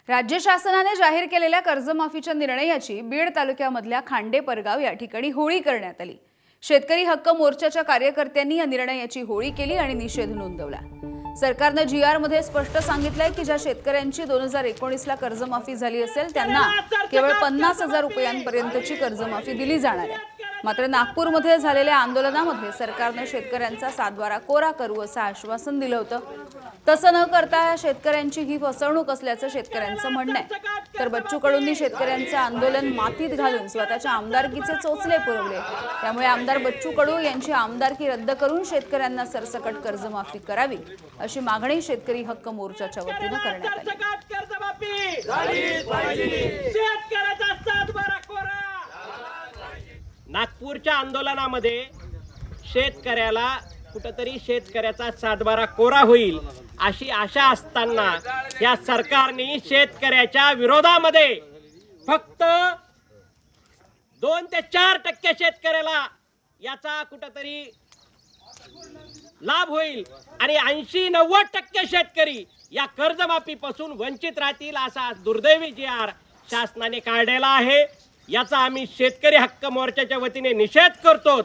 राज्य शासनाने जाहीर केलेल्या कर्जमाफीच्या निर्णयाची बीड तालुक्यामधल्या खांडे परगाव या ठिकाणी होळी करण्यात आली। शेतकरी हक्क मोर्चाच्या कार्यकर्त्यांनी या निर्णयाची होळी केली आणि निषेध नोंदवला। सरकारने जीआर मध्ये स्पष्ट सांगितलंय की ज्या शेतकऱ्यांची 2019 ला कर्जमाफी झाली असेल त्यांना केवळ 50,000 रुपयांपर्यंतची कर्जमाफी दिली जाणार आहे। मात्र नागपूरमध्ये झालेल्या आंदोलनामध्ये सरकारने शेतकऱ्यांचा सातबारा कोरा करू असं आश्वासन दिलं होतं। तसं न करता शेतकऱ्यांची ही फसवणूक असल्याचं शेतकऱ्यांचं म्हणणं आहे। तर बच्चू कडूंनी शेतकऱ्यांचं आंदोलन मातीत घालून स्वतःच्या आमदारकीचे चोचले पुरवले। त्यामुळे आमदार बच्चू कडू यांची आमदारकी रद्द करून शेतकऱ्यांना सरसकट कर्जमाफी करावी अशी मागणी शेतकरी हक्क मोर्चाच्या वतीने करण्यात आली। नागपूरच्या आंदोलनामध्ये शेतकऱ्याला कुठेतरी शेतकऱ्याचा सातबारा कोरा होईल अशी आशा असताना या सरकारने शेतकऱ्याच्या विरोधामध्ये फक्त 2 ते 4% शेतकऱ्याला याचा कुठेतरी लाभ होईल आणि 80-90% शेतकरी या कर्जमाफीपासून वंचित राहतील असा दुर्दैवी जीआर शासनाने काढलेला आहे। याचा आम्ही शेतकरी हक्क मोर्चाच्या वतीने निषेध करतो।